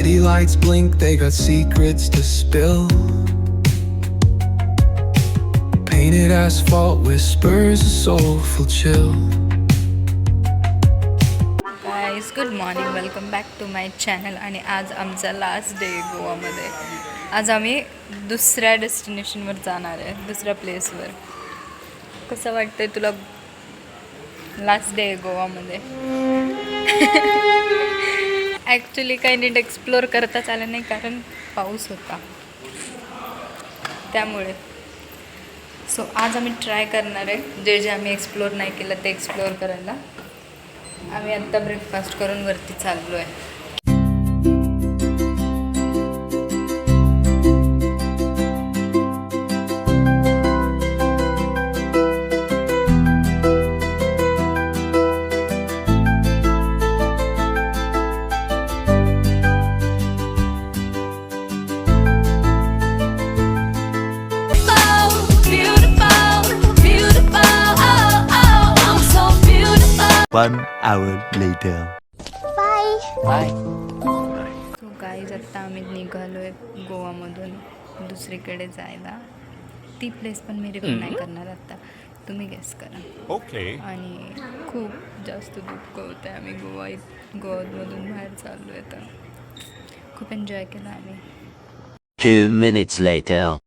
City lights blink, they got secrets to spill. Painted asphalt whispers a soulful chill. Guys good morning, welcome back to my channel. आणि आज आमचा last day गोवामध्ये. आज आम्ही दुसऱ्या डेस्टिनेशनवर जाणार आहे, दुसऱ्या प्लेसवर. कसं वाटतंय तुला? लास्ट डे गोवामध्ये. ॲक्च्युली काही नीट एक्सप्लोअर करताच आलं नाही, कारण पाऊस होता त्यामुळे. सो आज आम्ही ट्राय करणार आहे जे जे आम्ही एक्सप्लोअर नाही केलं ते एक्सप्लोअर करायला. आम्ही आत्ता ब्रेकफास्ट करून वरती चाललो आहे. One hour later. Bye. So guys आत्ता आम्ही निघालो आहे गोवामधून दुसरीकडे जायला. ती प्लेस पण मी रिव्ह्यू नाही करणार आत्ता, तुम्ही गेस करा. Okay. आणि खूप जास्त दुःख होतं आहे. आम्ही गोवामधून बाहेर चाललो आहे तर खूप एन्जॉय केला आम्ही. 2 minutes later.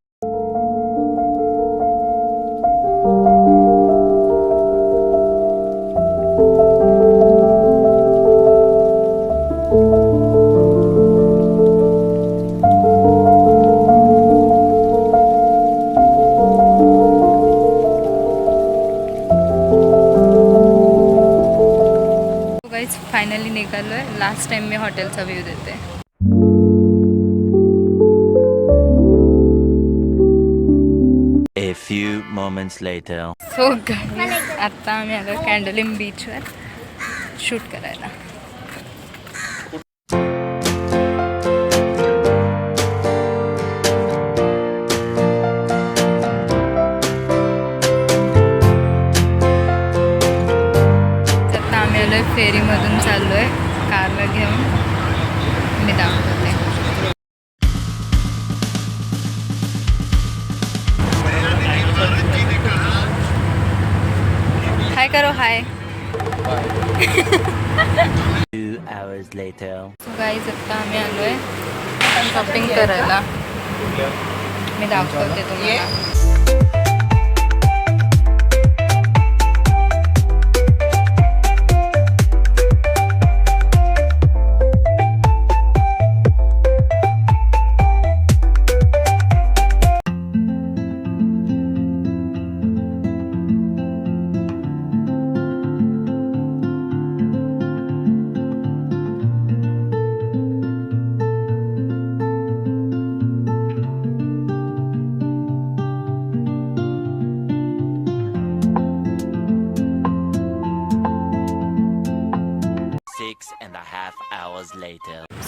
फायनली निघालो आहे. लास्ट टाइम मी हॉटेलचा व्ह्यू देते. A few moments later. So guys आत्ता आम्ही आलो कॅन्डोलिम बीचवर शूट करायला. फेरीमधून चाललो आहे कारला घेऊन. मी दाखवते. हाय करो, हाय. 2 hours later. सो गाईज आत्ता आम्ही आलो आहे शॉपिंग करायला. मी दाखवते तुम्हाला.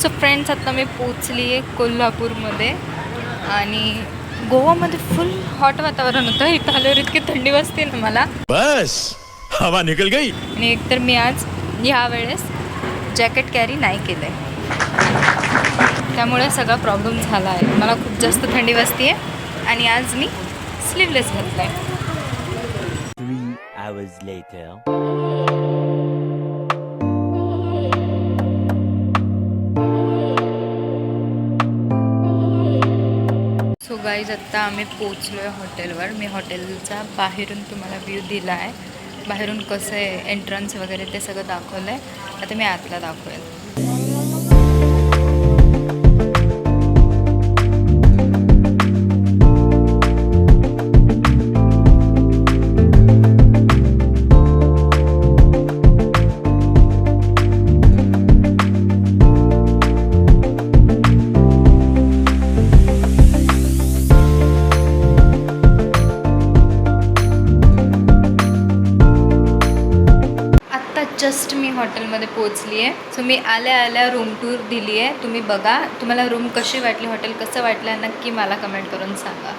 सो फ्रेंड्स, आता मी पोचली आहे कोल्हापूरमध्ये. आणि गोवामध्ये फुल हॉट वातावरण होतं. इथं आल्यावर इतकी थंडी वाजते ना मला, बस हवा निकल गई. आणि एकतर मी आज ह्या वेळेस जॅकेट कॅरी नाही केलं आहे, त्यामुळे सगळा प्रॉब्लेम झाला आहे. मला खूप जास्त थंडी वाजते आहे आणि आज मी स्लीवलेस घातलं आहे. 3 hours later. सो गाईज आत्ता आम्ही पोचलो आहे हॉटेलवर. मी हॉटेलचा बाहेरून तुम्हाला व्ह्यू दिला आहे. बाहेरून कसं आहे एंट्रन्स वगैरे ते सगळं दाखवलं आहे. आता मी आतला दाखवेल. जस्ट मी हॉटेलमध्ये पोचली आहे. सो मी आल्या आल्या रूम टूर दिली आहे. तुम्ही बघा, तुम्हाला रूम कशी वाटली, हॉटेल कसं वाटलं नक्की मला कमेंट करून सांगा.